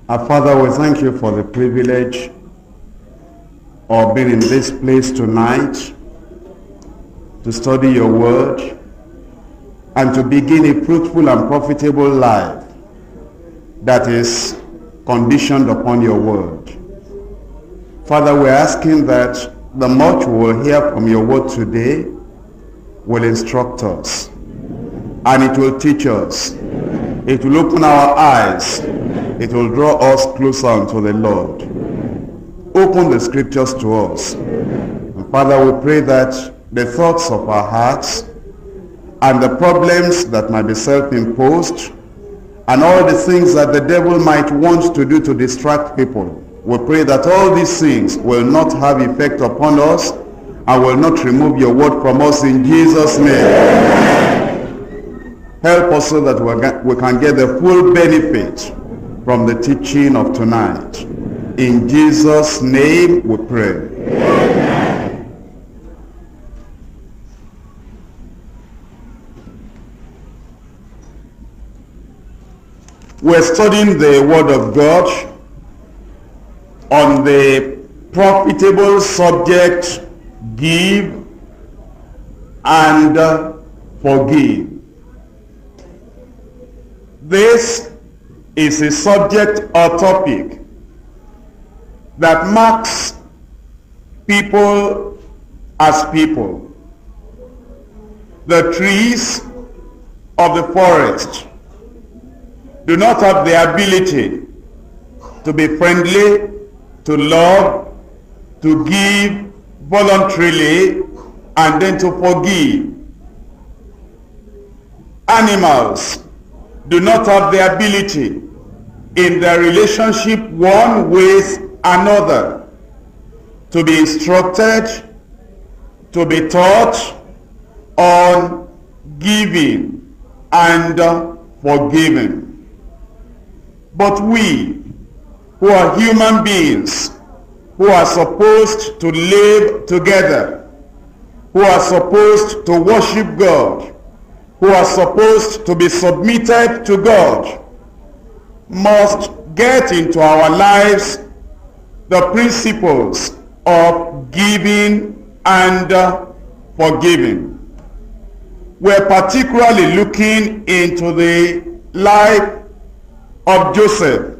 Our Father, we thank you for the privilege of being in this place tonight to study your word and to begin a fruitful and profitable life that is conditioned upon your word. Father, we're asking that the much we will hear from your word today will instruct us, and it will teach us. It will open our eyes. It will draw us closer unto the Lord. Open the scriptures to us. And Father, we pray that the thoughts of our hearts and the problems that might be self-imposed and all the things that the devil might want to do to distract people, we pray that all these things will not have effect upon us and will not remove your word from us in Jesus' name. Help us so that we can get the full benefit from the teaching of tonight. In Jesus' name we pray. Amen. We're studying the Word of God on the profitable subject, give and forgive. This is a subject or topic that marks people as people. The trees of the forest do not have the ability to be friendly, to love, to give voluntarily, and then to forgive. Animals do not have the ability in their relationship one with another to be instructed, to be taught on giving and forgiving. But we, who are human beings, who are supposed to live together, who are supposed to worship God, who are supposed to be submitted to God, must get into our lives the principles of giving and forgiving. We're particularly looking into the life of Joseph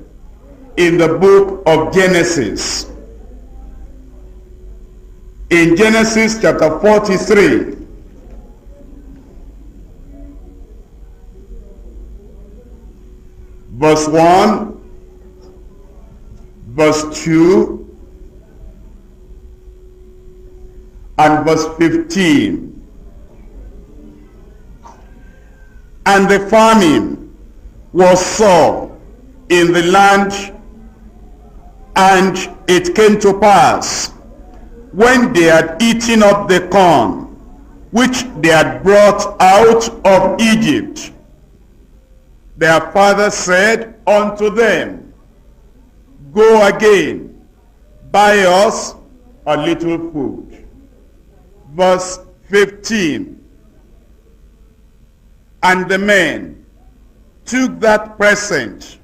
in the book of Genesis. In Genesis chapter 43, verse 1, verse 2, and verse 15. And the famine was sore in the land, and it came to pass, when they had eaten up the corn which they had brought out of Egypt, their father said unto them, Go again, buy us a little food. Verse 15. And the men took that present,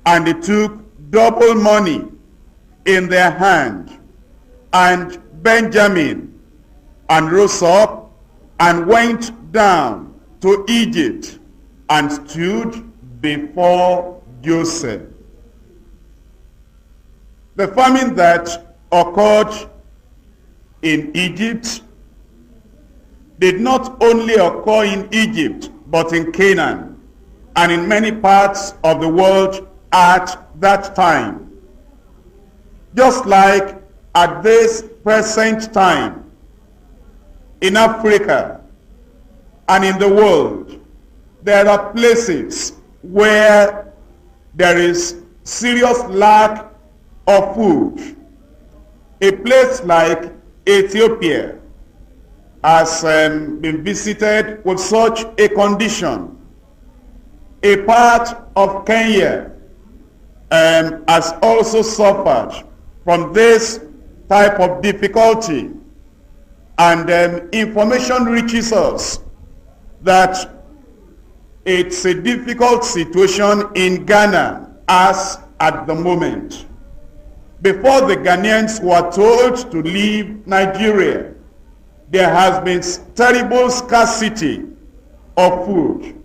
and they took double money in their hand, and Benjamin, and rose up and went down to Egypt, and stood before Joseph. The famine that occurred in Egypt did not only occur in Egypt, but in Canaan and in many parts of the world at that time. Just like at this present time in Africa and in the world, there are places where there is serious lack of food. A place like Ethiopia has been visited with such a condition. A part of Kenya has also suffered from this type of difficulty. And information reaches us that it's a difficult situation in Ghana as at the moment. Before the Ghanaians were told to leave Nigeria, there has been terrible scarcity of food.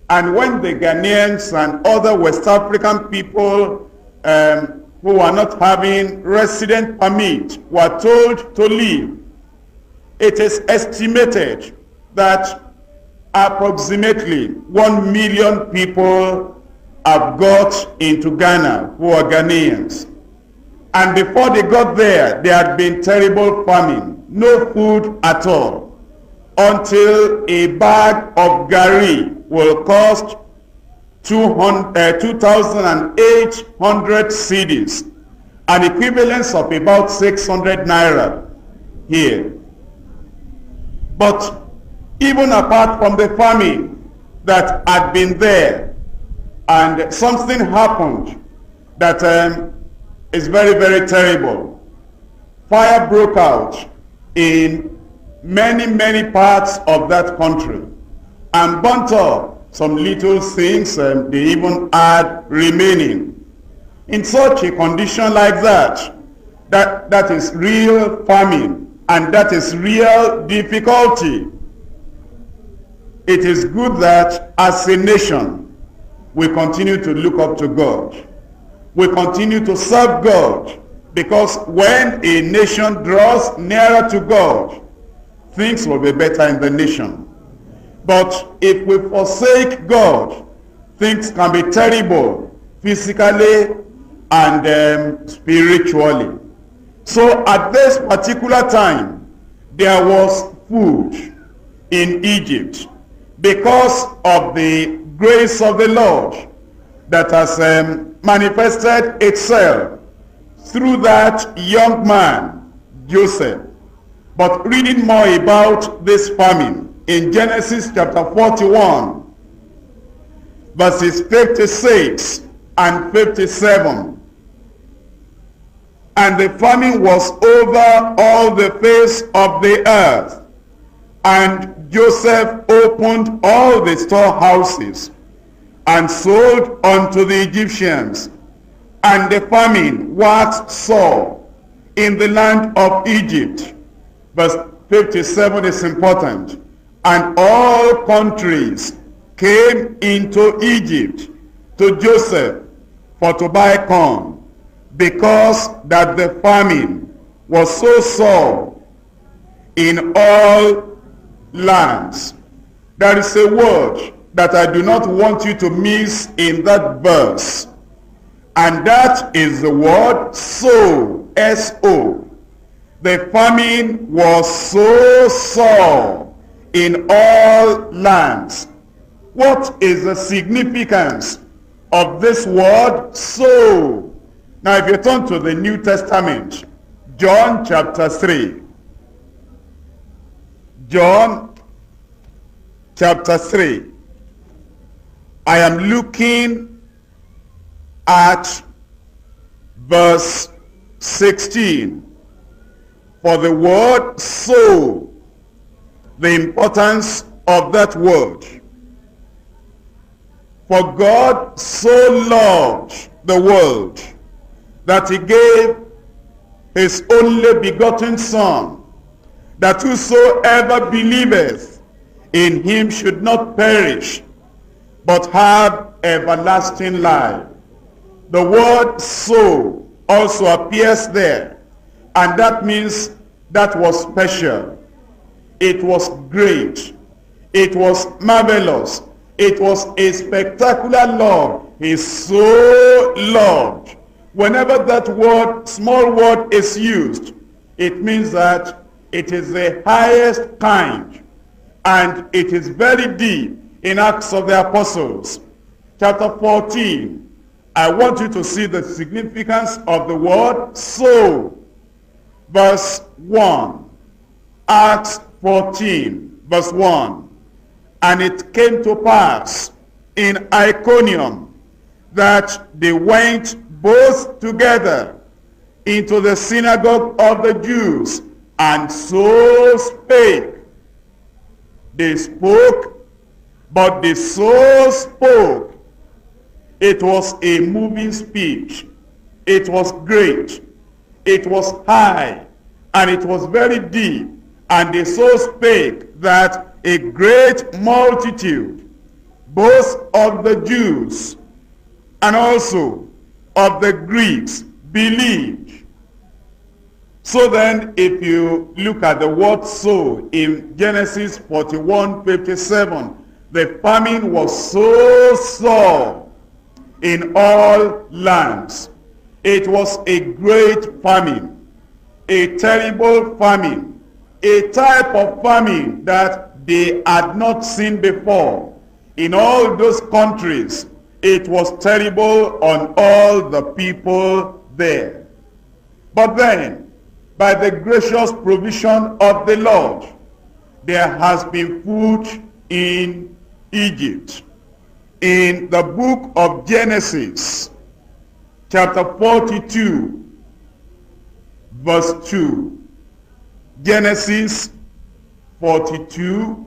And when the Ghanaians and other West African people who are not having resident permit were told to leave, it is estimated that approximately 1 million people have got into Ghana who are Ghanaians. And before they got there had been terrible famine, no food at all, until a bag of gari will cost 2,800 cedis, an equivalence of about 600 naira here. But even apart from the famine that had been there, and something happened that is very, very terrible. Fire broke out in many, many parts of that country and burnt up some little things they even had remaining. In such a condition like that is real famine, and that is real difficulty. It is good that as a nation we continue to look up to God. We continue to serve God, because when a nation draws nearer to God, things will be better in the nation. But if we forsake God, things can be terrible physically and spiritually. So at this particular time, there was food in Egypt because of the grace of the Lord that has manifested itself through that young man, Joseph. But reading more about this famine in Genesis chapter 41, verses 56 and 57. And the famine was over all the face of the earth, and Joseph opened all the storehouses and sold unto the Egyptians, and the famine waxed sore in the land of Egypt. Verse 57 is important. And all countries came into Egypt to Joseph for to buy corn, because that the famine was so sore in all lands. There is a word that I do not want you to miss in that verse, and that is the word sow, S-O. The famine was so sore in all lands. What is the significance of this word sow? Now if you turn to the New Testament, John chapter 3. John chapter 3. I am looking at verse 16. For the word sow, the importance of that word. For God so loved the world that he gave his only begotten Son, that whosoever believeth in him should not perish, but have everlasting life. The word sow also appears there, and that means that was special. It was great. It was marvelous. It was a spectacular love. He so loved. Whenever that word, small word, is used, it means that it is the highest kind, and it is very deep in Acts of the Apostles. Chapter 14, I want you to see the significance of the word sow. Verse 1, Acts 14, verse 1. And it came to pass in Iconium that they went both together into the synagogue of the Jews, and so spake. They spoke, but they so spoke It was a moving speech. It was great. It was high. And it was very deep. And they so spake that a great multitude, both of the Jews and also of the Greeks, believed. So then, if you look at the word sow in Genesis 41:57, the famine was so sore in all lands. It was a great famine, a terrible famine, a type of famine that they had not seen before. In all those countries, it was terrible on all the people there. But then, by the gracious provision of the Lord, there has been food in Egypt. In the book of Genesis, chapter 42, verse 2. Genesis 42,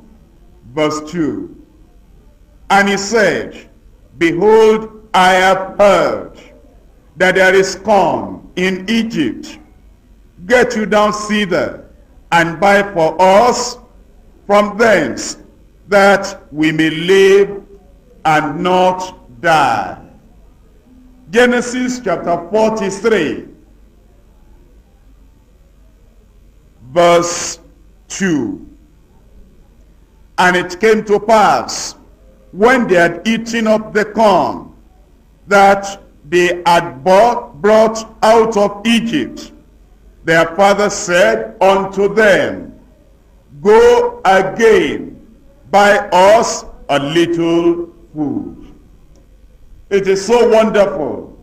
verse 2. And he said, Behold, I have heard that there is corn in Egypt. Get you down thither, and buy for us from thence, that we may live and not die. Genesis chapter 43, verse 2. And it came to pass, when they had eaten up the corn that they had brought out of Egypt, their father said unto them, Go again, buy us a little food. It is so wonderful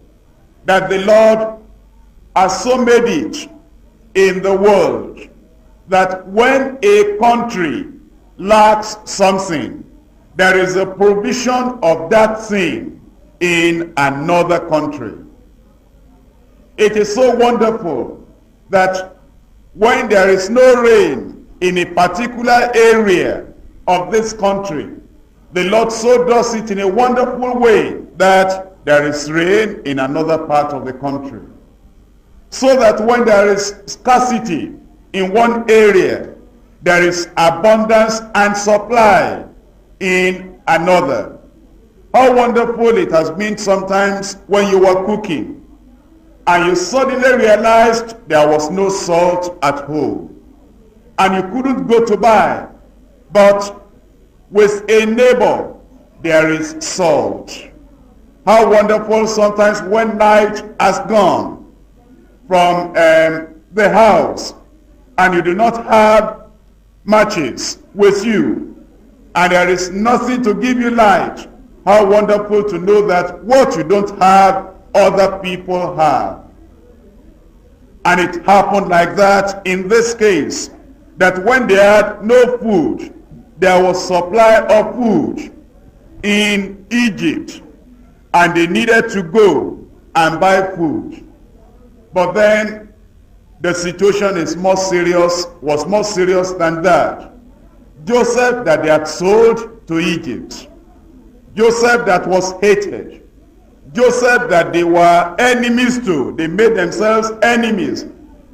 that the Lord has so made it in the world that when a country lacks something, there is a provision of that thing in another country. It is so wonderful that when there is no rain in a particular area of this country, the Lord so does it in a wonderful way that there is rain in another part of the country. So that when there is scarcity in one area, there is abundance and supply in another. How wonderful it has been sometimes when you were cooking and you suddenly realized there was no salt at home and you couldn't go to buy, but with a neighbor there is salt. How wonderful sometimes when night has gone from the house and you do not have matches with you and there is nothing to give you light. How wonderful to know that what you don't have, other people have. And it happened like that in this case, that when they had no food, there was supply of food in Egypt, and they needed to go and buy food. But then the situation was more serious than that. Joseph that they had sold to Egypt, Joseph that was hated, Joseph that they were enemies to, they made themselves enemies,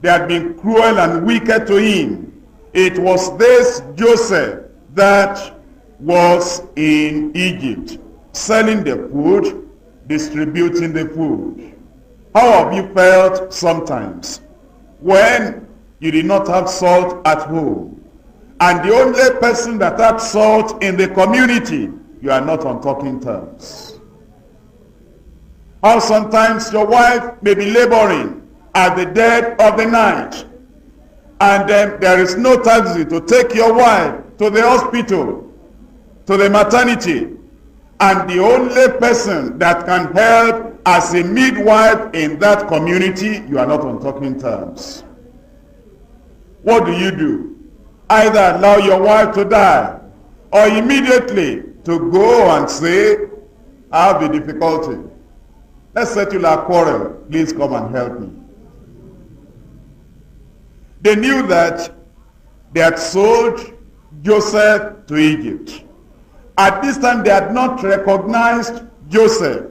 they had been cruel and wicked to him. It was this Joseph that was in Egypt, selling the food, distributing the food. How have you felt sometimes when you did not have salt at home, and the only person that had salt in the community, you are not on talking terms? How sometimes your wife may be laboring at the dead of the night, and then there is no taxi to take your wife to the hospital, to the maternity, and the only person that can help as a midwife in that community, you are not on talking terms. What do? Either allow your wife to die, or immediately to go and say, I have a difficulty. Let's settle our quarrel. Please come and help me. They knew that they had sold Joseph to Egypt. At this time, they had not recognized Joseph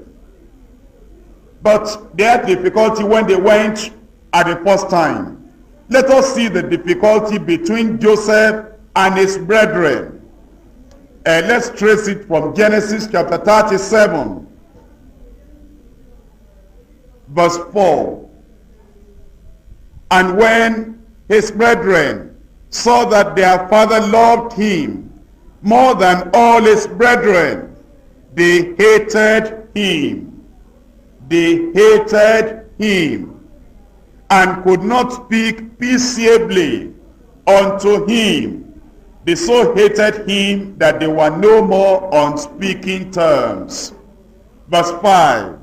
But they had difficulty when they went at the first time. Let us see the difficulty between Joseph and his brethren. Let's trace it from Genesis chapter 37, verse 4. And when his brethren saw that their father loved him more than all his brethren, they hated him. They hated him, and could not speak peaceably unto him. They so hated him that they were no more on speaking terms. Verse 5.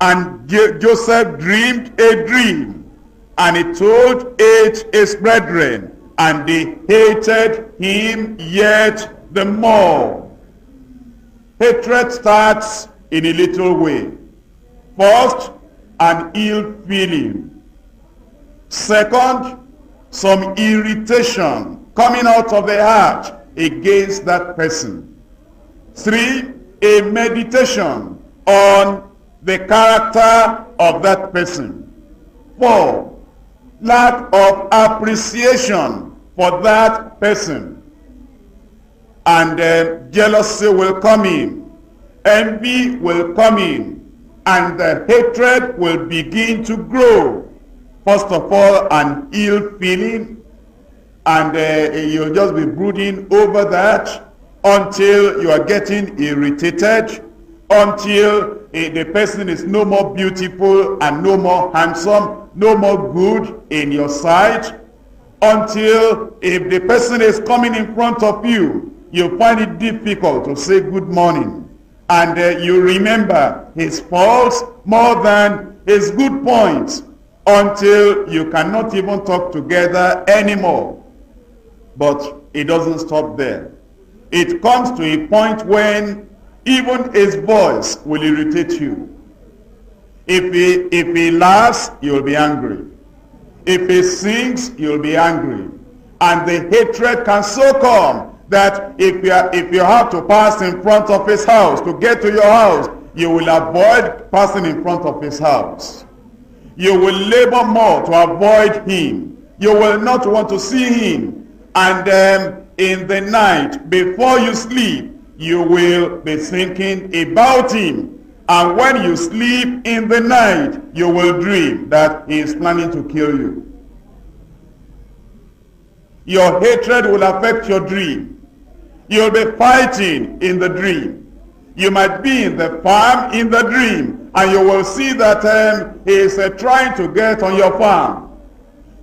And Joseph dreamed a dream, and he told it his brethren, and they hated him yet the more. Hatred starts in a little way. First, an ill feeling. Second, some irritation coming out of the heart against that person. 3, a meditation on the character of that person. 4, lack of appreciation for that person. And jealousy will come in, envy will come in, and the hatred will begin to grow. First of all, an ill feeling, and you'll just be brooding over that until you are getting irritated, until the person is no more beautiful and no more handsome, no more good in your sight, until if the person is coming in front of you, you find it difficult to say good morning, and you remember his faults more than his good points, until you cannot even talk together anymore. But it doesn't stop there. It comes to a point when even his voice will irritate you. If he laughs, you'll be angry. If he sings, you'll be angry. And the hatred can so come that if you have to pass in front of his house to get to your house, you will avoid passing in front of his house. You will labor more to avoid him. You will not want to see him. And in the night, before you sleep, you will be thinking about him. And when you sleep in the night, you will dream that he is planning to kill you. Your hatred will affect your dream. You'll be fighting in the dream. You might be in the farm in the dream, and you will see that he is trying to get on your farm.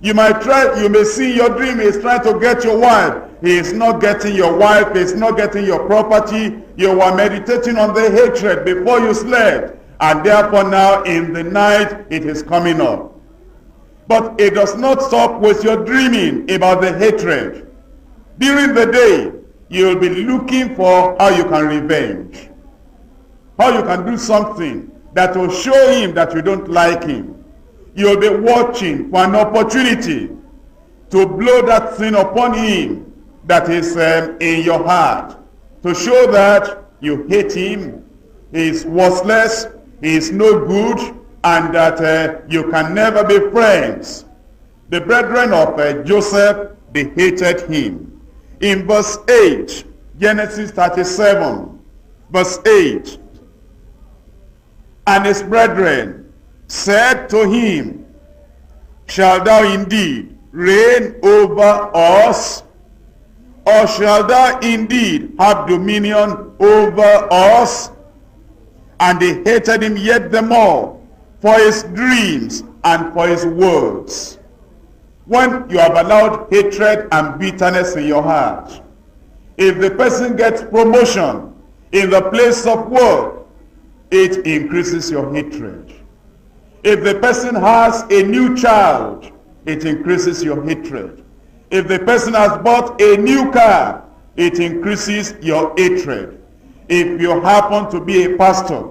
You may see your dream, he is trying to get your wife. He is not getting your wife, he is not getting your property. You were meditating on the hatred before you slept, and therefore now in the night it is coming up. But it does not stop with your dreaming about the hatred. During the day, you will be looking for how you can revenge, how you can do something that will show him that you don't like him. You will be watching for an opportunity to blow that thing upon him that is in your heart, to show that you hate him, he is worthless, he is no good, and that you can never be friends. The brethren of Joseph, they hated him. In verse 8, Genesis 37, verse 8, and his brethren said to him, shall thou indeed reign over us, or shall thou indeed have dominion over us? And they hated him yet the more for his dreams and for his words. When you have allowed hatred and bitterness in your heart, if the person gets promotion in the place of work, it increases your hatred. If the person has a new child, it increases your hatred. If the person has bought a new car, it increases your hatred. If you happen to be a pastor,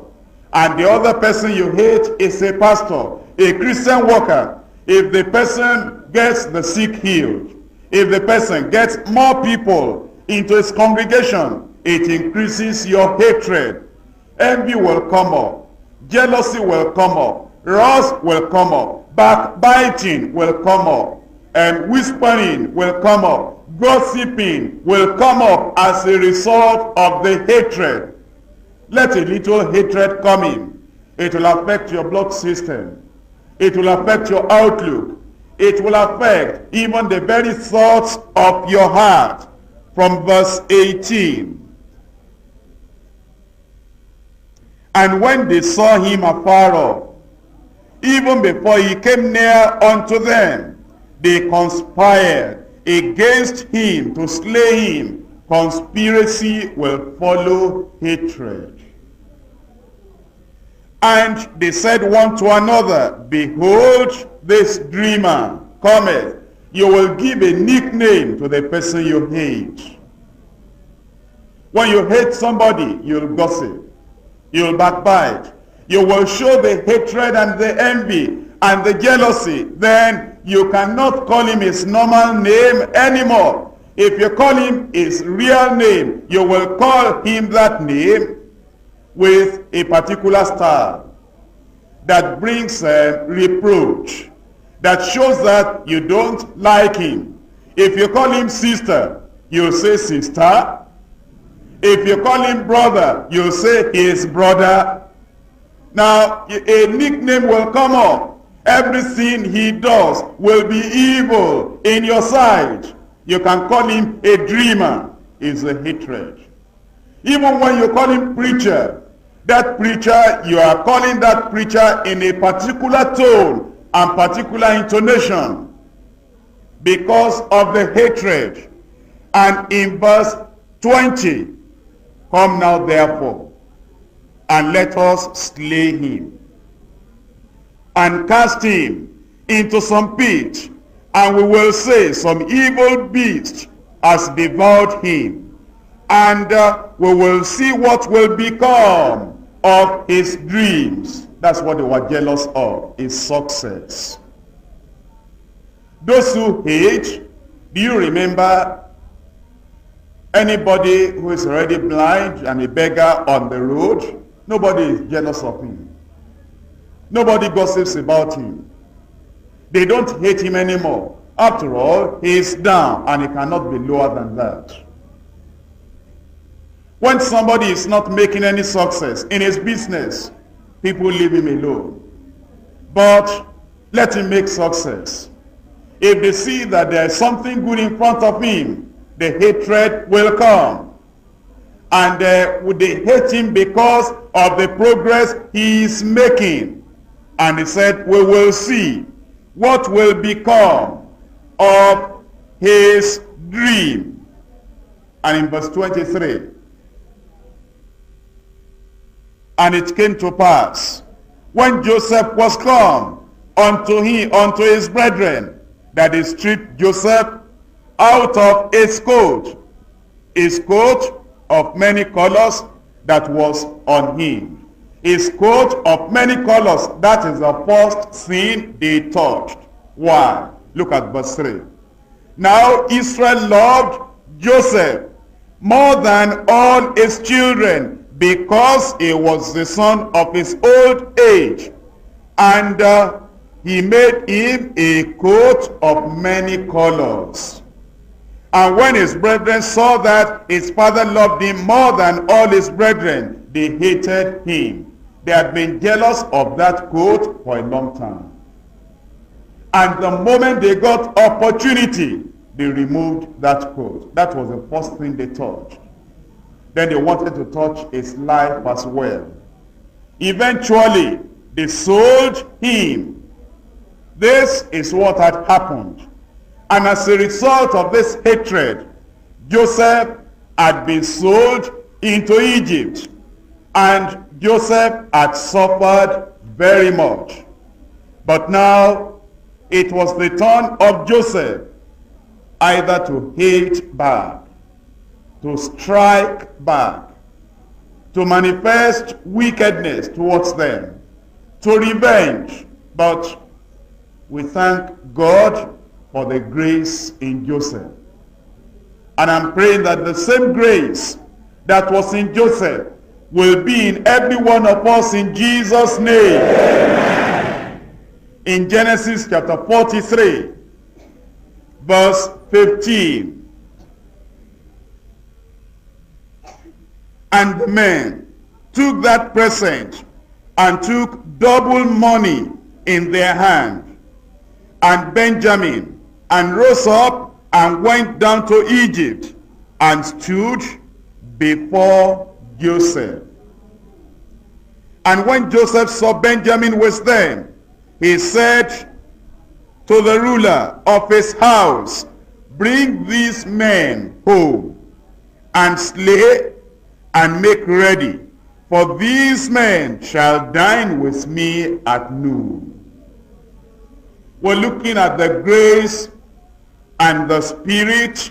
and the other person you hate is a pastor, a Christian worker, if the person gets the sick healed, if the person gets more people into his congregation, it increases your hatred. Envy will come up. jealousy will come up, wrath will come up, backbiting will come up, and whispering will come up, gossiping will come up as a result of the hatred. Let a little hatred come in. It will affect your blood system. It will affect your outlook. It will affect even the very thoughts of your heart. From verse 18. And when they saw him afar off, even before he came near unto them, they conspired against him to slay him. Conspiracy will follow hatred. And they said one to another, Behold, this dreamer cometh. You will give a nickname to the person you hate. When you hate somebody, you'll gossip. You'll backbite. You will show the hatred and the envy and the jealousy. Then you cannot call him his normal name anymore. If you call him his real name, you will call him that name with a particular style that brings reproach, that shows that you don't like him. If you call him sister, you'll say sister. If you call him brother, you'll say his brother. Now, a nickname will come up. Everything he does will be evil in your sight. You can call him a dreamer. It's a hatred. Even when you call him preacher, that preacher, you are calling that preacher in a particular tone and particular intonation because of the hatred. And in verse 20, come now therefore, and let us slay him, and cast him into some pit, and we will say some evil beast has devoured him, and we will see what will become of his dreams. That's what they were jealous of, his success. Those who hate, do you remember anybody who is already blind and a beggar on the road? Nobody is jealous of him. Nobody gossips about him. They don't hate him anymore. After all, he is down and he cannot be lower than that. When somebody is not making any success in his business, people leave him alone. But let him make success. If they see that there is something good in front of him, the hatred will come. And they hate him because of the progress he is making. And he said, we will see what will become of his dream. And in verse 23, and it came to pass, when Joseph was come unto his brethren, that they stripped Joseph out of his coat of many colors that was on him. His coat of many colors, that is the first sin they touched. Why? Look at verse 3. Now Israel loved Joseph more than all his children, because he was the son of his old age. And he made him a coat of many colors. And when his brethren saw that his father loved him more than all his brethren, they hated him. They had been jealous of that coat for a long time. And the moment they got opportunity, they removed that coat. That was the first thing they touched. Then they wanted to touch his life as well. Eventually, they sold him. This is what had happened. And as a result of this hatred, Joseph had been sold into Egypt. And Joseph had suffered very much. But now, it was the turn of Joseph either to hate back, to strike back, to manifest wickedness towards them, to revenge. But we thank God for the grace in Joseph. And I'm praying that the same grace that was in Joseph will be in every one of us in Jesus' name. Amen. In Genesis chapter 43, verse 15. And the men took that present and took double money in their hand. And Benjamin and rose up and went down to Egypt and stood before Joseph. And when Joseph saw Benjamin with them, he said to the ruler of his house, bring these men home and slay and make ready, for these men shall dine with me at noon. We're looking at the grace and the spirit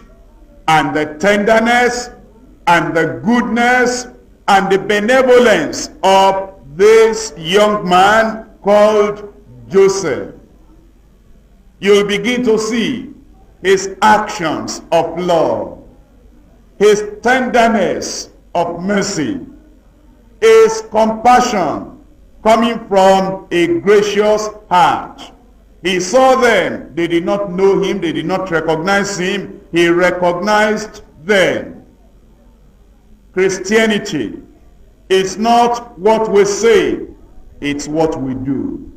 and the tenderness and the goodness and the benevolence of this young man called Joseph. You'll begin to see his actions of love, his tenderness of mercy, his compassion coming from a gracious heart. He saw them. They did not know him. They did not recognize him. He recognized them. Christianity is not what we say. It's what we do.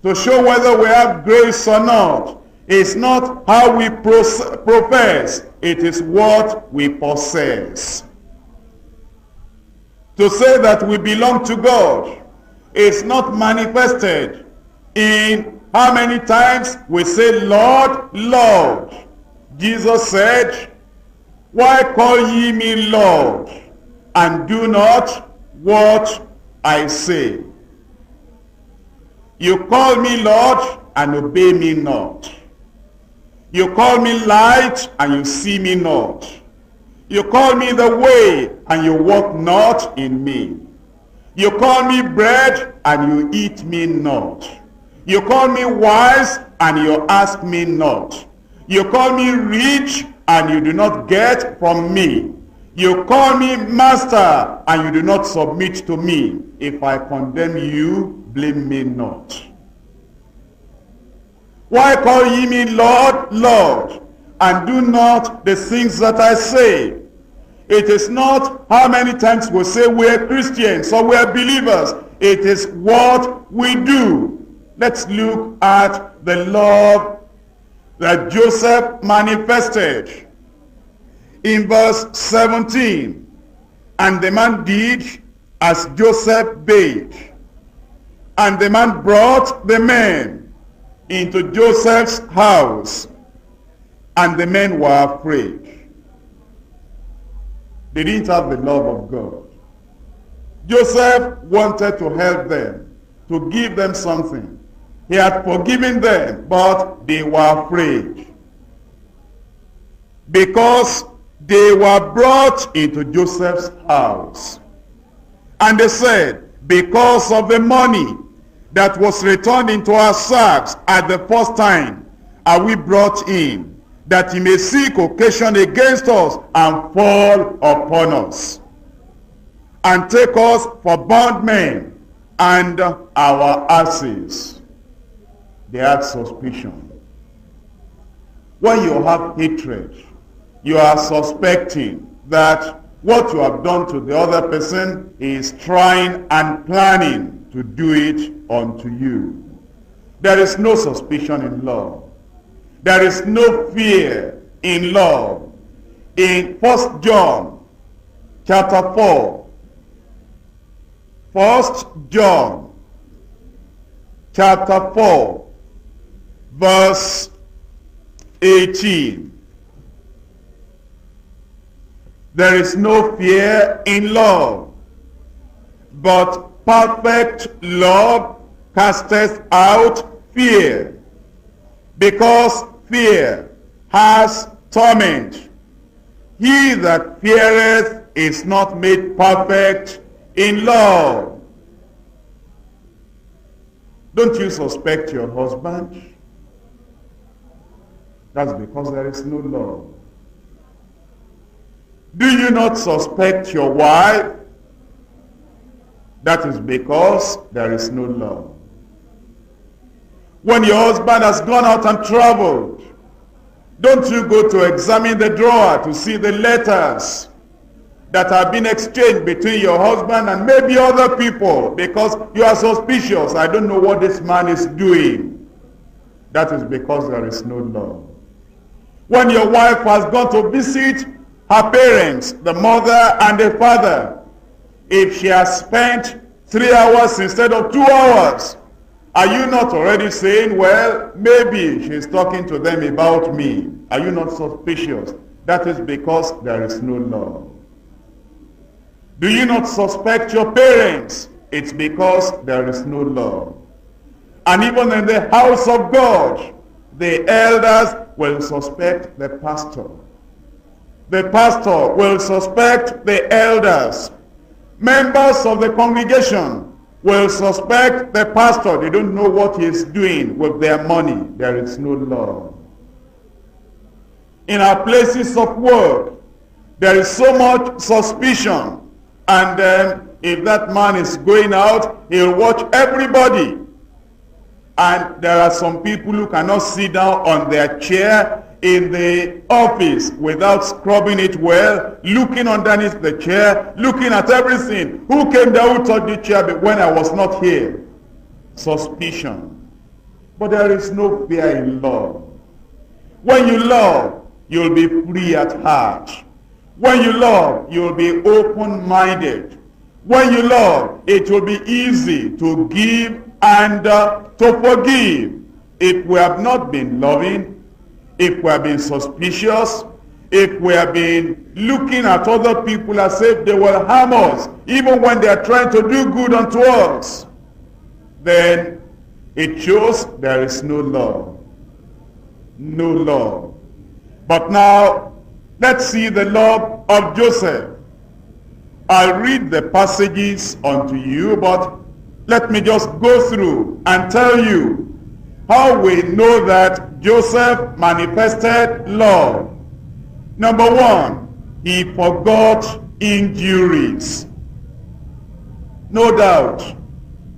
To show whether we have grace or not, it's not how we profess. It is what we possess. To say that we belong to God is not manifested in how many times we say, Lord, Lord. Jesus said, why call ye me Lord, and do not what I say? You call me Lord, and obey me not. You call me light, and you see me not. You call me the way, and you walk not in me. You call me bread, and you eat me not. You call me wise, and you ask me not. You call me rich, and you do not get from me. You call me master, and you do not submit to me. If I condemn you, blame me not. Why call ye me Lord, Lord, and do not the things that I say? It is not how many times we say we are Christians or we are believers. It is what we do. Let's look at the love that Joseph manifested. In verse 17, and the man did as Joseph bade, and the man brought the men into Joseph's house, and the men were afraid. They didn't have the love of God. Joseph wanted to help them, to give them something. He had forgiven them, but they were afraid. Because they were brought into Joseph's house. And they said, because of the money that was returned into our sacks at the first time, are we brought in, that he may seek occasion against us and fall upon us, and take us for bondmen and our asses. They had suspicion. When you have hatred, you are suspecting that what you have done to the other person is trying and planning to do it unto you. There is no suspicion in love. There is no fear in love. In 1 John chapter 4, 1 John chapter 4, verse 18. There is no fear in love, but perfect love casteth out fear, because fear has torment. He that feareth is not made perfect in love. Don't you suspect your husband? That's because there is no love. Do you not suspect your wife? That is because there is no love. When your husband has gone out and traveled, don't you go to examine the drawer to see the letters that have been exchanged between your husband and maybe other people because you are suspicious. I don't know what this man is doing. That is because there is no love. When your wife has gone to visit her parents, the mother and the father, if she has spent 3 hours instead of 2 hours, are you not already saying, well, maybe she's talking to them about me? Are you not suspicious? That is because there is no love. Do you not suspect your parents? It's because there is no love. And even in the house of God, the elders will suspect the pastor. The pastor will suspect the elders. Members of the congregation will suspect the pastor. They don't know what he is doing with their money. There is no love. In our places of work, there is so much suspicion. And if that man is going out, he'll watch everybody. And there are some people who cannot sit down on their chair in the office without scrubbing it well, looking underneath the chair, looking at everything. Who came there, who touched the chair when I was not here? Suspicion. But there is no fear in love. When you love, you'll be free at heart. When you love, you'll be open-minded. When you love, it will be easy to give and to forgive. If we have not been loving, if we have been suspicious, if we have been looking at other people as if they will harm us, even when they are trying to do good unto us, then it shows there is no love. No love. But now, let's see the love of Joseph. I'll read the passages unto you, but let me just go through and tell you how we know that Joseph manifested love. Number one, he forgot injuries. No doubt,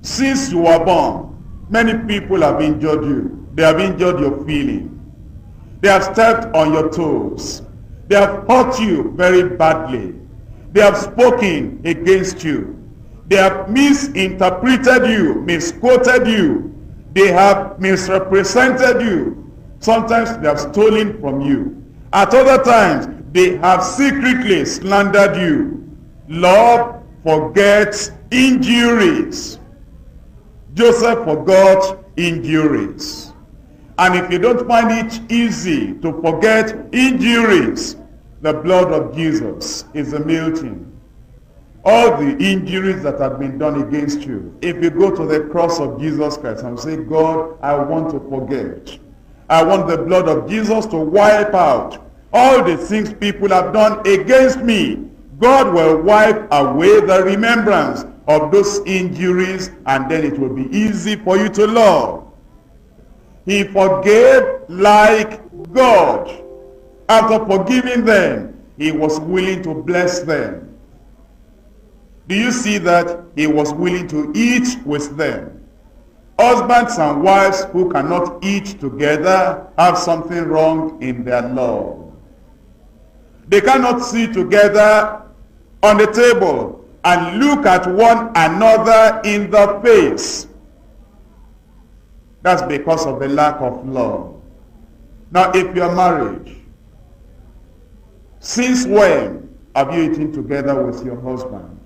since you were born, many people have injured you. They have injured your feeling. They have stepped on your toes. They have hurt you very badly. They have spoken against you. They have misinterpreted you, misquoted you. They have misrepresented you. Sometimes they have stolen from you. At other times, they have secretly slandered you. Love forgets injuries. Joseph forgot injuries. And if you don't find it easy to forget injuries, the blood of Jesus is a melting. All the injuries that have been done against you, if you go to the cross of Jesus Christ and say, God, I want to forget. I want the blood of Jesus to wipe out all the things people have done against me. God will wipe away the remembrance of those injuries, and then it will be easy for you to love. He forgave like God. After forgiving them, he was willing to bless them. Do you see that he was willing to eat with them? Husbands and wives who cannot eat together have something wrong in their love. They cannot sit together on the table and look at one another in the face. That's because of the lack of love. Now, if you're married, since when have you eaten together with your husband?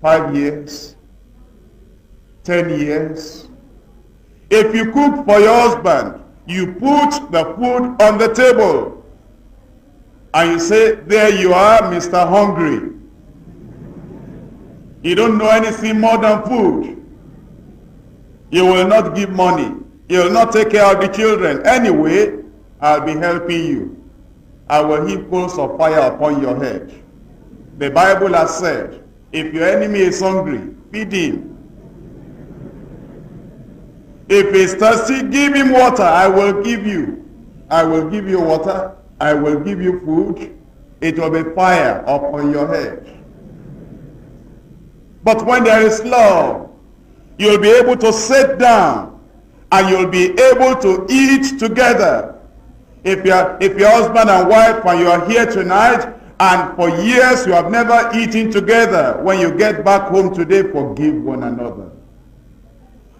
5 years? 10 years? If you cook for your husband, you put the food on the table, and you say, there you are, Mr. Hungry. You don't know anything more than food. You will not give money. You will not take care of the children. Anyway, I'll be helping you. I will heap coals of fire upon your head. The Bible has said, if your enemy is hungry, feed him. If he's thirsty, give him water. I will give you. I will give you water. I will give you food. It will be fire upon your head. But when there is love, you'll be able to sit down and you'll be able to eat together. If you're husband and wife and you are here tonight and for years you have never eaten together, when you get back home today, forgive one another.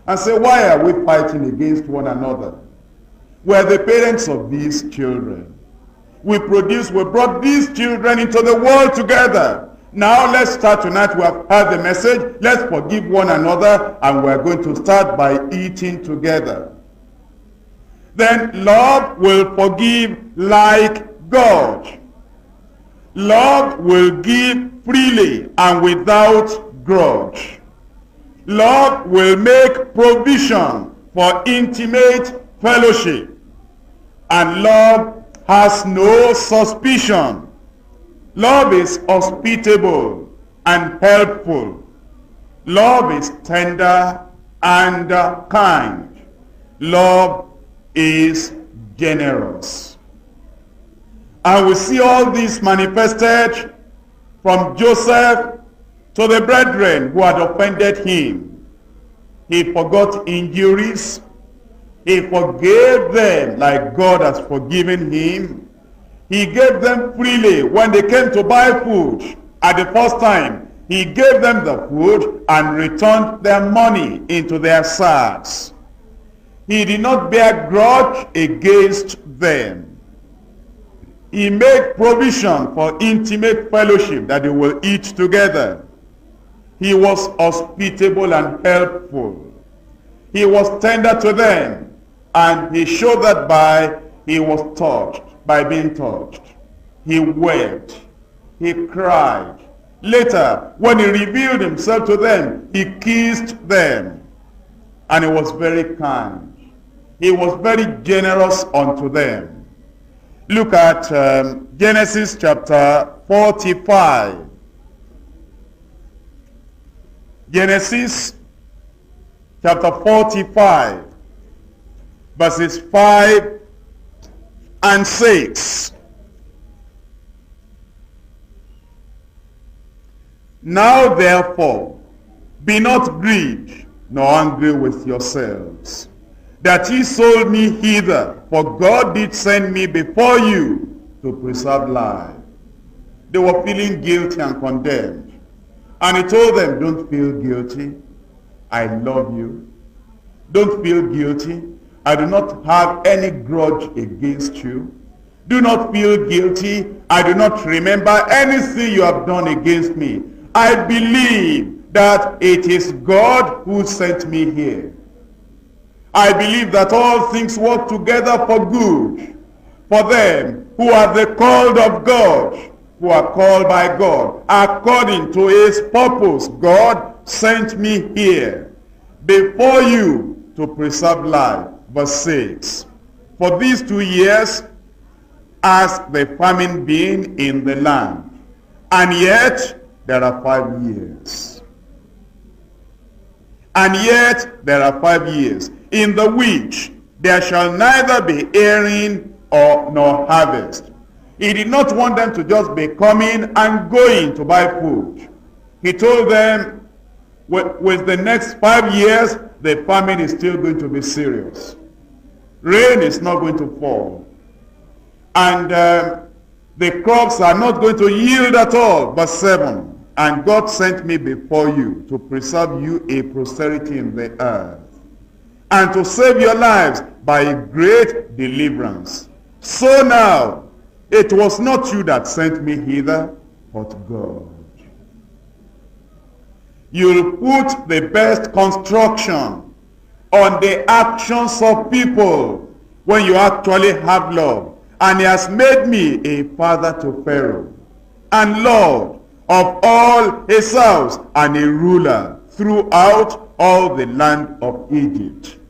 And say, why are we fighting against one another? We're the parents of these children. We brought these children into the world together. Now let's start tonight. We have heard the message. Let's forgive one another, and we're going to start by eating together. Then love will forgive like God. Love will give freely and without grudge. Love will make provision for intimate fellowship. And love has no suspicion. Love is hospitable and helpful. Love is tender and kind. Love is generous. And we see all this manifested from Joseph to the brethren who had offended him. He forgot injuries. He forgave them like God has forgiven him. He gave them freely when they came to buy food. At the first time, he gave them the food and returned their money into their sacks. He did not bear grudge against them. He made provision for intimate fellowship that they will eat together. He was hospitable and helpful. He was tender to them, and he showed that by he was touched, by being touched. He wept. He cried. Later, when he revealed himself to them, he kissed them. And he was very kind. He was very generous unto them. Look at Genesis chapter 45. Genesis chapter 45, verses 5 and 6. Now therefore, be not grieved, nor angry with yourselves, that ye sold me hither, for God did send me before you to preserve life. They were feeling guilty and condemned. And he told them, don't feel guilty. I love you. Don't feel guilty. I do not have any grudge against you. Do not feel guilty. I do not remember anything you have done against me. I believe that it is God who sent me here. I believe that all things work together for good for them who are the called of God, who are called by God, according to his purpose. God sent me here before you to preserve life. Verse 6. For these 2 years has the famine been in the land, and yet there are 5 years. And yet there are 5 years, in the which there shall neither be airing nor harvest. He did not want them to just be coming and going to buy food. He told them, with the next 5 years, the famine is still going to be serious. Rain is not going to fall. And the crops are not going to yield at all. Verse 7. And God sent me before you to preserve you a posterity in the earth, and to save your lives by a great deliverance. So now, it was not you that sent me hither, but God. You'll put the best construction on the actions of people when you actually have love. And he has made me a father to Pharaoh, and Lord of all his house, and a ruler throughout all the land of Egypt.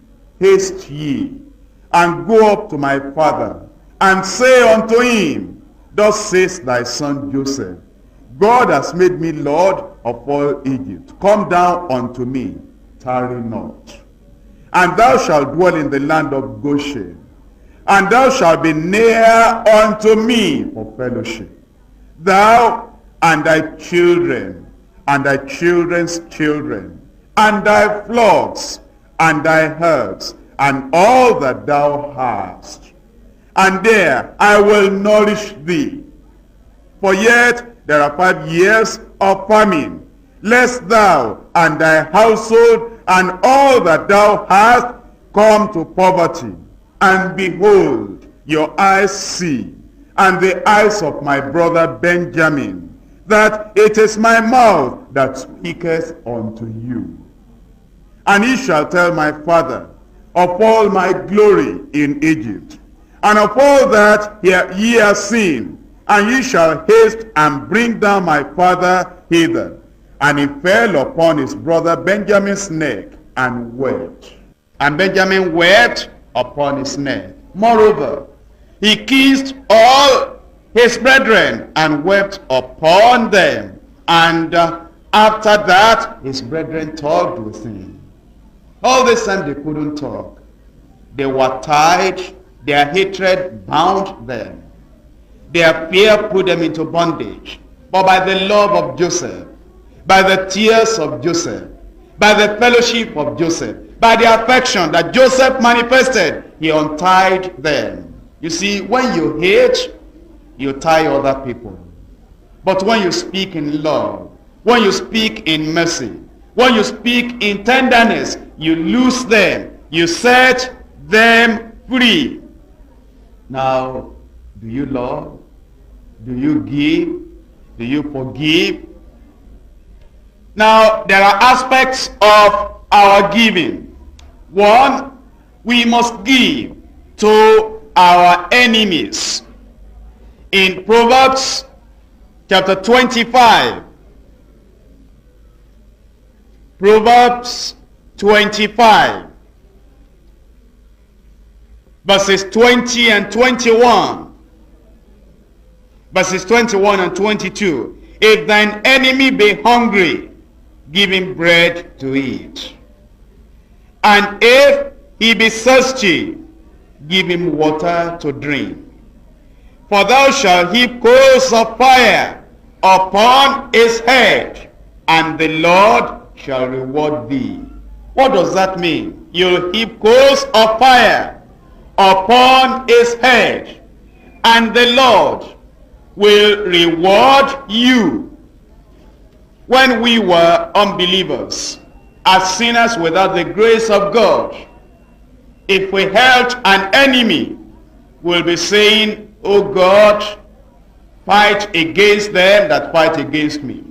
Haste ye, and go up to my father, and say unto him, thus says thy son Joseph, God has made me Lord of all Egypt. Come down unto me, tarry not. And thou shalt dwell in the land of Goshen. and thou shalt be near unto me for fellowship. Thou and thy children, and thy children's children, and thy flocks, and thy herds, and all that thou hast. And there I will nourish thee. For yet there are 5 years of famine, lest thou and thy household and all that thou hast come to poverty. And behold, your eyes see, and the eyes of my brother Benjamin, that it is my mouth that speaketh unto you. And he shall tell my father of all my glory in Egypt, and of all that ye have seen, and ye shall haste and bring down my father hither. And he fell upon his brother Benjamin's neck and wept. And Benjamin wept upon his neck. Moreover, he kissed all his brethren and wept upon them. And after that, his brethren talked with him. All this time they couldn't talk. They were tied. Their hatred bound them. Their fear put them into bondage. But by the love of Joseph, by the tears of Joseph, by the fellowship of Joseph, by the affection that Joseph manifested, he untied them. You see, when you hate, you tie other people. But when you speak in love, when you speak in mercy, when you speak in tenderness, you loose them. You set them free. Now, do you love? Do you give? Do you forgive? Now, there are aspects of our giving. One, we must give to our enemies. In Proverbs chapter 25, Proverbs 25, verses 20 and 21, verses 21 and 22. If thine enemy be hungry, give him bread to eat. And if he be thirsty, give him water to drink. For thou shalt heap coals of fire upon his head, and the Lord shall reward thee. What does that mean? You'll heap coals of fire upon his head, and the Lord will reward you. When we were unbelievers, as sinners without the grace of God, if we helped an enemy, we'll be saying, oh God, fight against them that fight against me.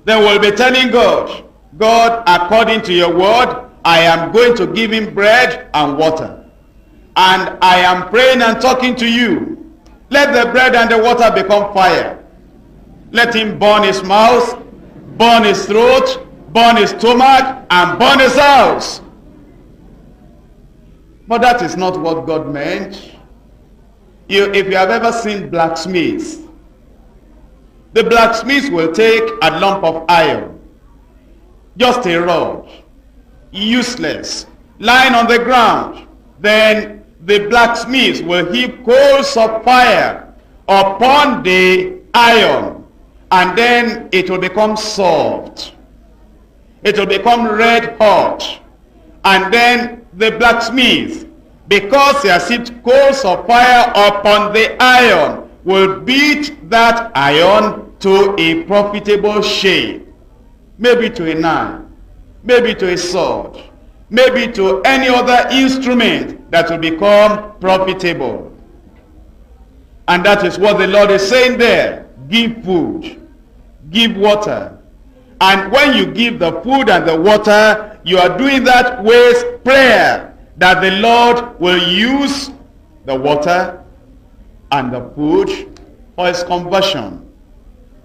Then we'll be telling God, God, according to your word, I am going to give him bread and water. And I am praying and talking to you. Let the bread and the water become fire. Let him burn his mouth, burn his throat, burn his stomach, and burn his house. But that is not what God meant. If you have ever seen blacksmiths, the blacksmiths will take a lump of iron, just a rod, useless, lying on the ground. Then the blacksmiths will heap coals of fire upon the iron, and then it will become soft. It will become red hot. And then the blacksmith, because he has heaped coals of fire upon the iron, will beat that iron to a profitable shape. Maybe to a knife, maybe to a sword, maybe to any other instrument that will become profitable. And that is what the Lord is saying there. Give food, give water. And when you give the food and the water, you are doing that with prayer, that the Lord will use the water and the food for his conversion,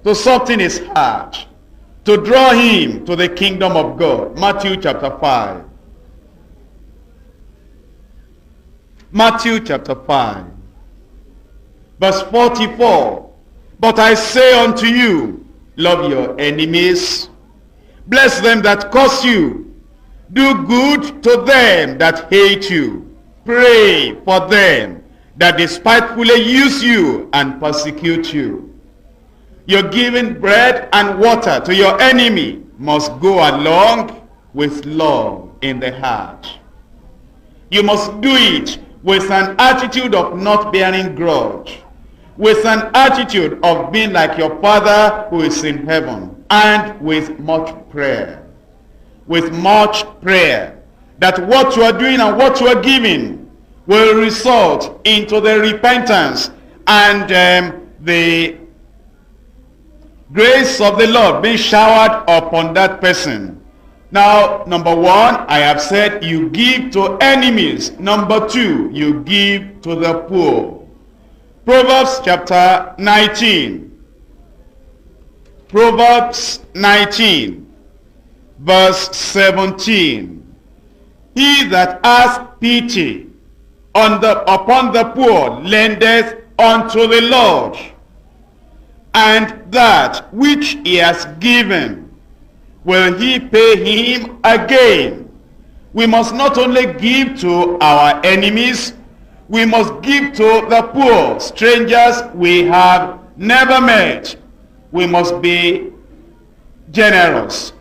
to soften his heart, to draw him to the kingdom of God. Matthew chapter 5. Matthew chapter 5, verse 44. But I say unto you, love your enemies, bless them that curse you, do good to them that hate you, Pray for them that despitefully use you and persecute you. Your giving bread and water to your enemy must go along with love in the heart. You must do it with an attitude of not bearing grudge, with an attitude of being like your Father who is in heaven, and with much prayer. With much prayer, that what you are doing and what you are giving will result into the repentance and the grace of the Lord being showered upon that person. Now, number one, I have said you give to enemies. Number two, you give to the poor. Proverbs chapter 19. Proverbs 19, verse 17. He that has pity upon the poor lendeth unto the Lord, and that which he has given will he pay him again. We must not only give to our enemies, we must give to the poor, strangers we have never met. We must be generous.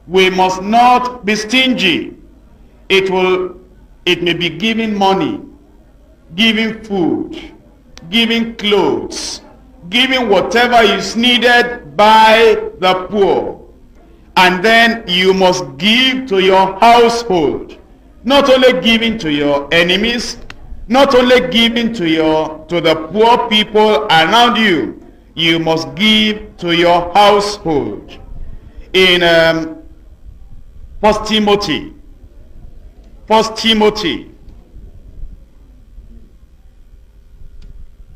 We must not be stingy. It may be giving money, giving food, giving clothes, giving whatever is needed by the poor. And then you must give to your household. Not only giving to your enemies, not only giving to the poor people around you, you must give to your household. In 1 Timothy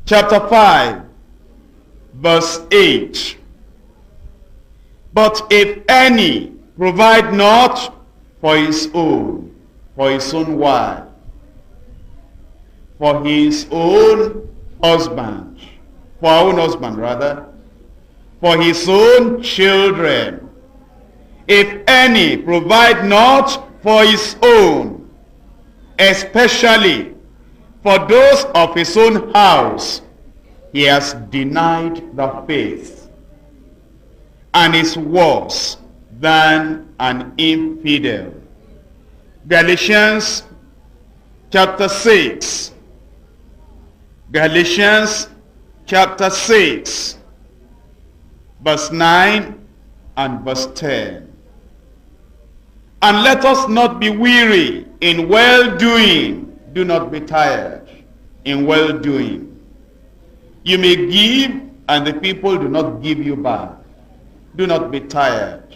chapter 5, verse 8. But if any provide not for his own wife, for his own husband, for our own husband rather, for his own children, if any provide not for his own, especially for those of his own house, he has denied the faith, and is worse than an infidel. Galatians chapter 6. Galatians chapter 6, verse 9 and verse 10. And let us not be weary in well-doing. Do not be tired in well-doing. You may give, and the people do not give you back. Do not be tired.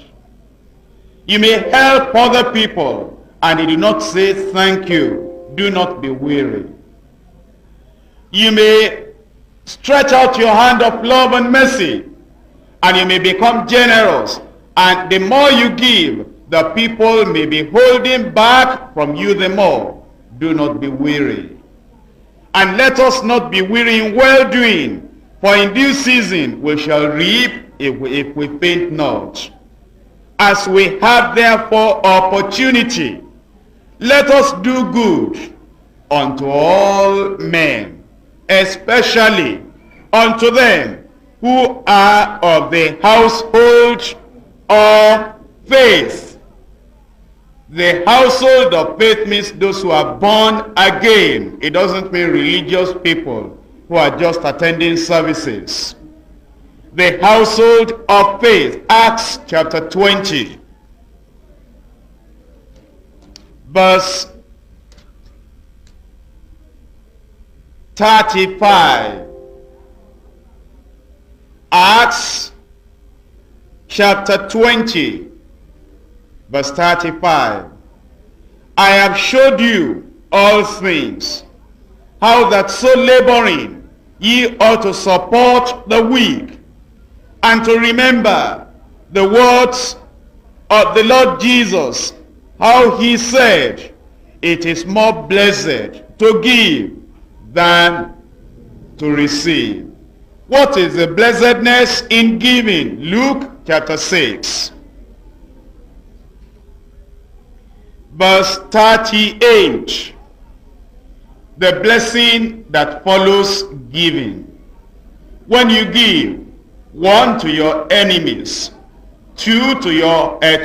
You may help other people, and they do not say thank you. Do not be weary. You may stretch out your hand of love and mercy, and you may become generous, and the more you give, the people may be holding back from you the more. Do not be weary. And let us not be weary in well-doing, for in due season we shall reap if we faint not. As we have therefore opportunity, let us do good unto all men, especially unto them who are of the household of faith. The household of faith means those who are born again. It doesn't mean religious people who are just attending services. The household of faith, Acts chapter 20, verse 35. Acts chapter 20, verse 35. I have showed you all things, how that so laboring ye ought to support the weak, and to remember the words of the Lord Jesus, how he said, it is more blessed to give than to receive. What is the blessedness in giving? Luke chapter 6, verse 38. the blessing that follows giving. When you give, 1, to your enemies, 2, to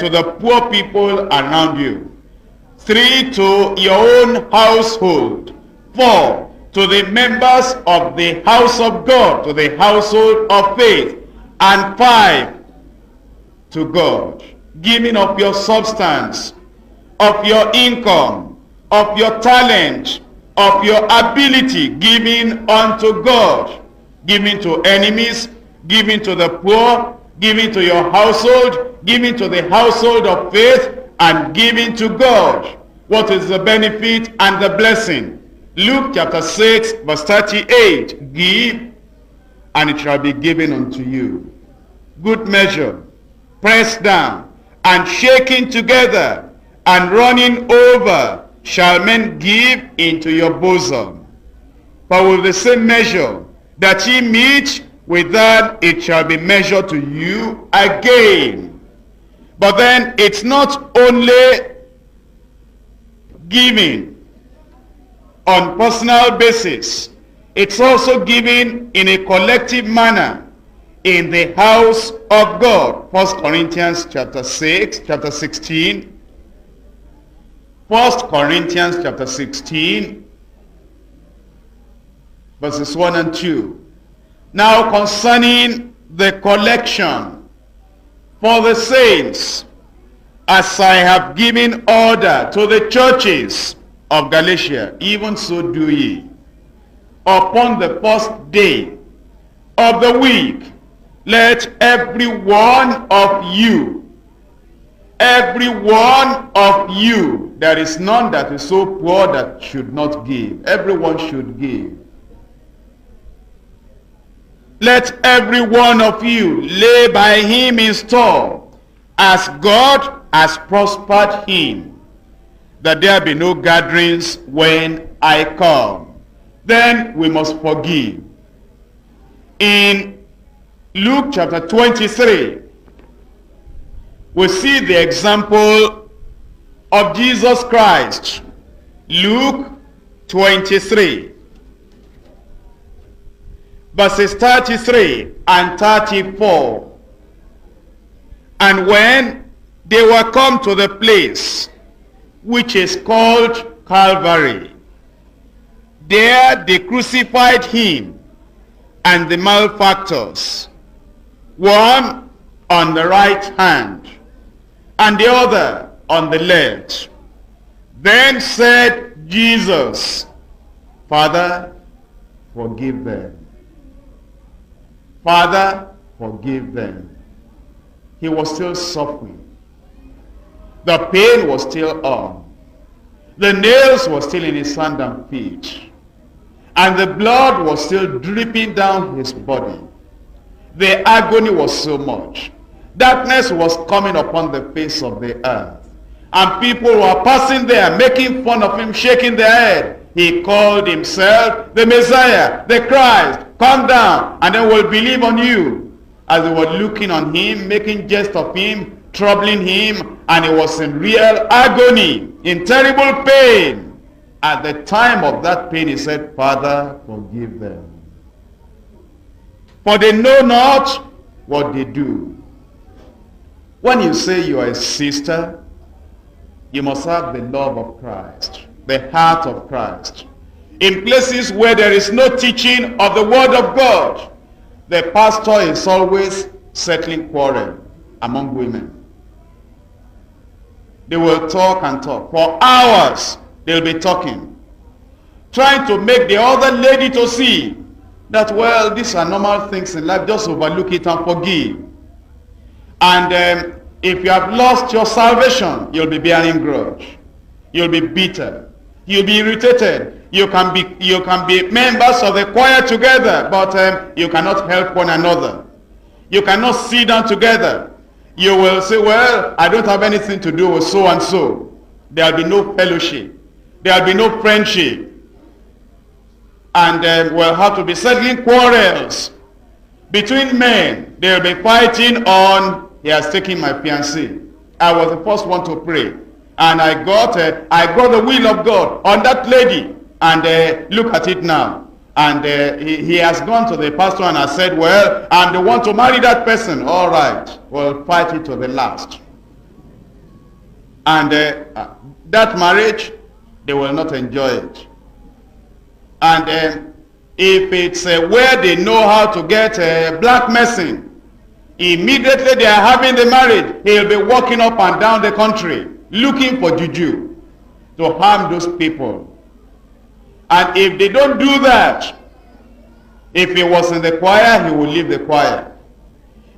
the poor people around you, 3, to your own household, 4, to the members of the house of God, to the household of faith, and 5, to God. Giving of your substance, of your income, of your talent, of your ability, giving unto God. Giving to enemies, giving to the poor, giving to your household, giving to the household of faith, and giving to God. What is the benefit and the blessing? Luke chapter 6 verse 38. Give, and it shall be given unto you. Good measure, pressed down, and shaking together, and running over, shall men give into your bosom. For with the same measure that ye meet, with that it shall be measured to you again. But then it's not only giving on personal basis, it's also giving in a collective manner in the house of God. 1 Corinthians chapter 16. 1 Corinthians chapter 16, verses 1 and 2. Now concerning the collection for the saints, as I have given order to the churches of Galatia, even so do ye. Upon the first day of the week, let every one of you, there is none that is so poor that should not give. Everyone should give. Let every one of you lay by him in store, as God has prospered him, that there be no gatherings when I come. Then we must forgive. In Luke chapter 23, we see the example of Jesus Christ. Luke 23, verses 33 and 34. And when they were come to the place which is called Calvary, there they crucified him and the malefactors, one on the right hand and the other on the left. Then said Jesus, Father, forgive them. Father, forgive them. He was still suffering. The pain was still on. The nails were still in his hand and feet. And the blood was still dripping down his body. The agony was so much. Darkness was coming upon the face of the earth. And people were passing there, making fun of him, shaking their head. He called himself the Messiah, the Christ. Come down, and then we'll believe on you. As they were looking on him, making jest of him, troubling him, and he was in real agony, in terrible pain. At the time of that pain, he said, Father, forgive them, for they know not what they do. When you say you are a sister, you must have the love of Christ, the heart of Christ. In places where there is no teaching of the word of God, the pastor is always settling quarrel among women. They will talk and talk. For hours, they'll be talking, trying to make the other lady to see that, well, these are normal things in life. Just overlook it and forgive. And if you have lost your salvation, you'll be bearing grudge. You'll be bitter. You'll be irritated. You can be members of the choir together, but you cannot help one another. You cannot sit down together. You will say, well, I don't have anything to do with so and so. There'll be no fellowship. There'll be no friendship. And we'll have to be settling quarrels between men. They'll be fighting on, he has taken my fiancée. I was the first one to pray. And I got the will of God on that lady. And look at it now. And he has gone to the pastor and has said, well, and they want to marry that person. All right, we'll fight it to the last. And that marriage, they will not enjoy it. And if it's where they know how to get black medicine, immediately they are having the marriage, he'll be walking up and down the country looking for juju to harm those people. And if they don't do that, if he was in the choir, he will leave the choir.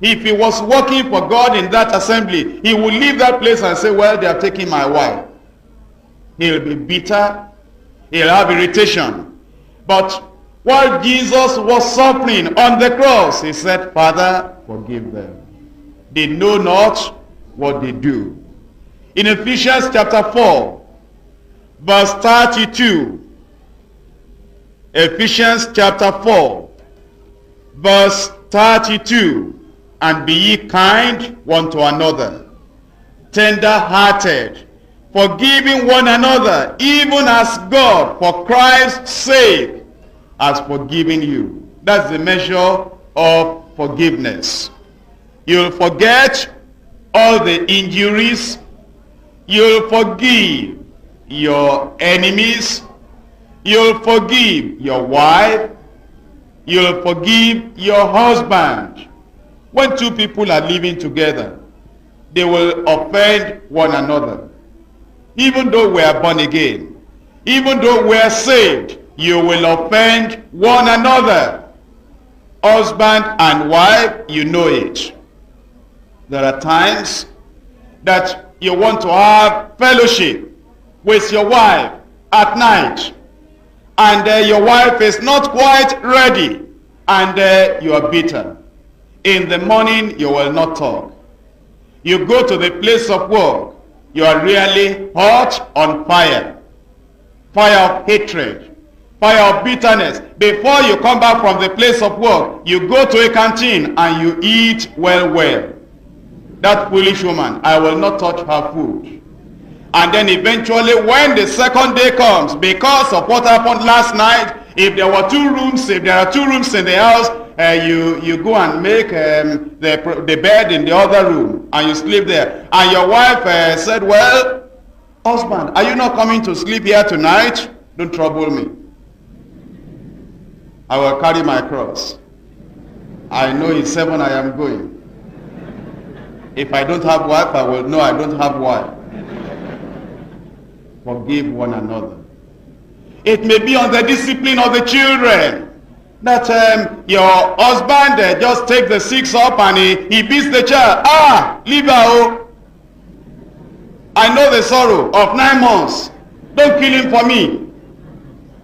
If he was working for God in that assembly, he will leave that place and say, well, they are taking my wife. He'll be bitter. He'll have irritation. But while Jesus was suffering on the cross, he said, Father, forgive them. They know not what they do. In Ephesians chapter 4, verse 32, Ephesians chapter 4, verse 32, and be ye kind one to another, tender-hearted, forgiving one another, even as God, for Christ's sake, has forgiven you. That's the measure of forgiveness. You'll forget all the injuries. You'll forgive your enemies. You'll forgive your wife. You'll forgive your husband. When two people are living together, they will offend one another. Even though we are born again, even though we are saved, you will offend one another. Husband and wife, you know it. There are times that you want to have fellowship with your wife at night, and your wife is not quite ready, and you are bitter. In the morning, you will not talk. You go to the place of work, you are really hot, on fire. Fire of hatred, fire of bitterness. Before you come back from the place of work, you go to a canteen and you eat well. That foolish woman, I will not touch her food. And then eventually when the second day comes, because of what happened last night, if there are 2 rooms in the house, you go and make the bed in the other room and you sleep there. And your wife said, well, husband, are you not coming to sleep here tonight? Don't trouble me. I will carry my cross. I know it's 7 I am going. If I don't have wife, I will know I don't have wife. Forgive one another. It may be on the discipline of the children. That your husband just take the 6 up and he beats the child. Leave her, oh. I know the sorrow of 9 months. Don't kill him for me.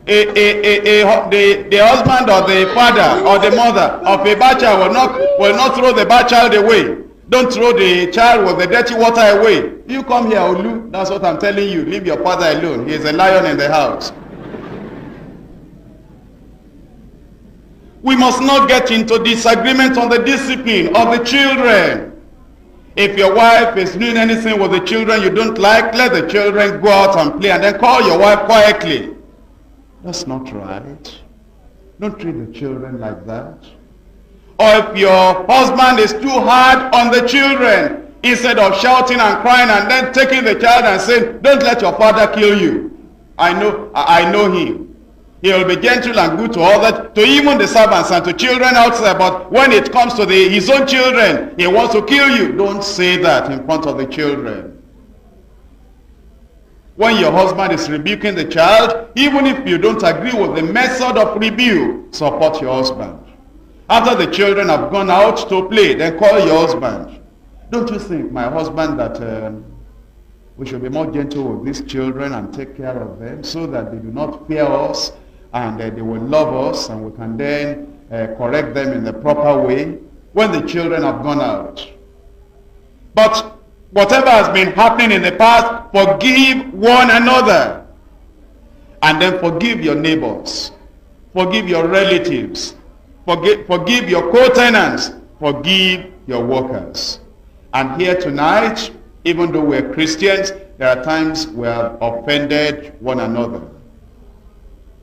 The husband or the father or the mother of a bad child will not throw the bad child away. Don't throw the child with the dirty water away. You come here, Olu. That's what I'm telling you. Leave your father alone. He is a lion in the house. We must not get into disagreement on the discipline of the children. If your wife is doing anything with the children you don't like, let the children go out and play and then call your wife quietly. That's not right. Don't treat the children like that. Or if your husband is too hard on the children, instead of shouting and crying and then taking the child and saying, don't let your father kill you. I know him. He will be gentle and good to others, to even the servants and to children outside. But when it comes to his own children, he wants to kill you. Don't say that in front of the children. When your husband is rebuking the child, even if you don't agree with the method of rebuke, support your husband. After the children have gone out to play, then call your husband. Don't you think, my husband, that we should be more gentle with these children and take care of them so that they do not fear us and they will love us and we can then correct them in the proper way when the children have gone out. But whatever has been happening in the past, forgive one another. And then forgive your neighbors. Forgive your relatives. Forgive your co-tenants. Forgive your workers. And here tonight, even though we're Christians, there are times we have offended one another.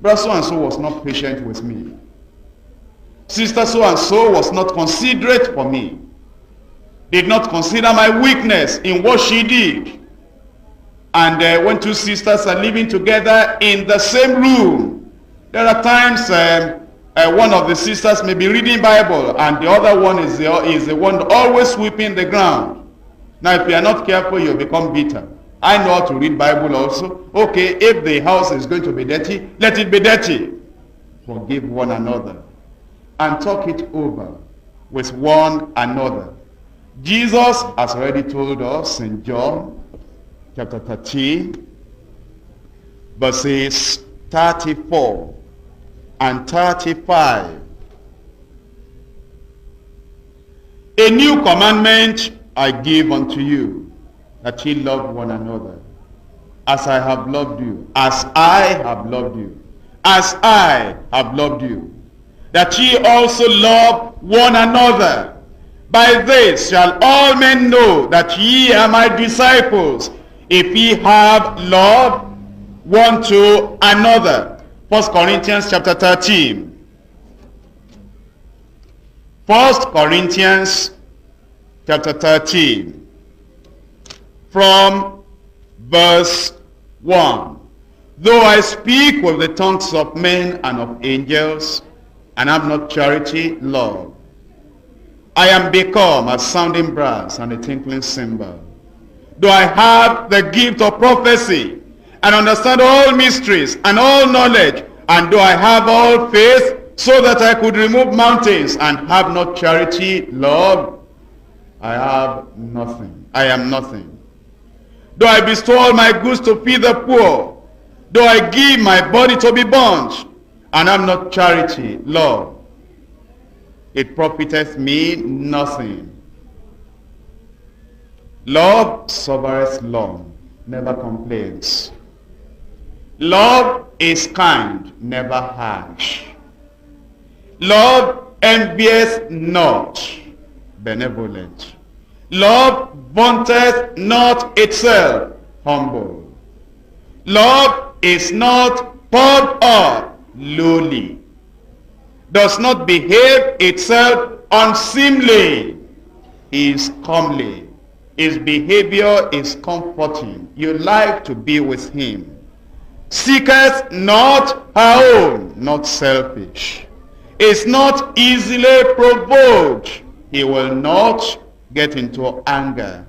Brother so-and-so was not patient with me. Sister so-and-so was not considerate for me. Did not consider my weakness in what she did. And when two sisters are living together in the same room, there are times one of the sisters may be reading Bible and the other one is the one always sweeping the ground. Now if you are not careful, you'll become bitter. I know how to read Bible also. Okay, if the house is going to be dirty, let it be dirty. Forgive one another and talk it over with one another. Jesus has already told us in John chapter 13, verses 34 and 35. A new commandment I give unto you, that ye love one another, as I have loved you, as I have loved you, as I have loved you, that ye also love one another. By this shall all men know that ye are my disciples, if ye have love one to another. 1 Corinthians chapter 13. 1 Corinthians chapter 13. From verse 1. Though I speak with the tongues of men and of angels, and have not charity, love, I am become a sounding brass and a tinkling cymbal. Though I have the gift of prophecy, and understand all mysteries and all knowledge, and though I have all faith, so that I could remove mountains, and have not charity, love, I have nothing. I am nothing. Though I bestow all my goods to feed the poor, though I give my body to be burnt, and have not charity, love, it profiteth me nothing. Love suffereth long, never complains. Love is kind, never harsh. Love envieth not, benevolent. Love vaunteth not itself, humble. Love is not puffed up, lowly. Does not behave itself unseemly, is comely. His behavior is comforting. You like to be with him. Seeketh not her own, not selfish. Is not easily provoked. He will not get into anger.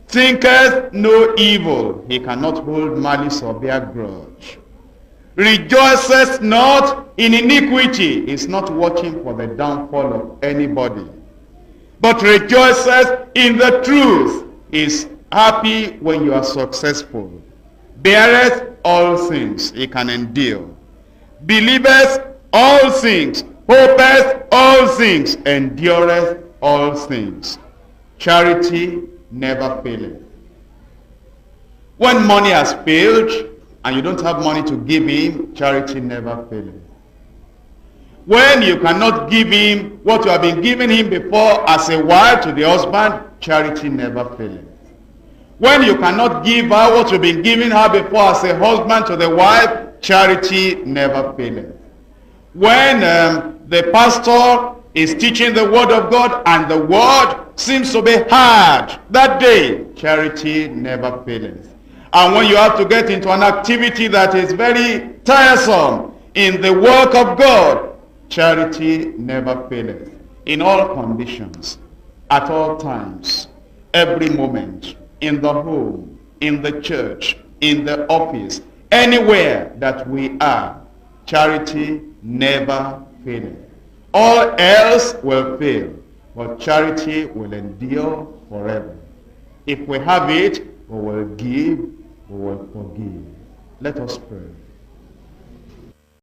Thinketh no evil. He cannot hold malice or bear grudge. Rejoiceth not in iniquity. Is not watching for the downfall of anybody, but rejoiceth in the truth. Is happy when you are successful. Beareth all things. He can endure. Believeth all things. Hopeth all things. Endureth all things. Charity never faileth. When money has failed, and you don't have money to give him, charity never faileth. When you cannot give him what you have been giving him before as a wife to the husband, charity never faileth. When you cannot give her what you've been giving her before as a husband to the wife, charity never faileth. When the pastor is teaching the word of God and the word seems to be hard that day, charity never faileth. And when you have to get into an activity that is very tiresome in the work of God, charity never faileth. In all conditions, at all times, every moment, in the home, in the church, in the office, anywhere that we are, charity never faileth. All else will fail, but charity will endure forever. If we have it, we will give, we will forgive. Let us pray.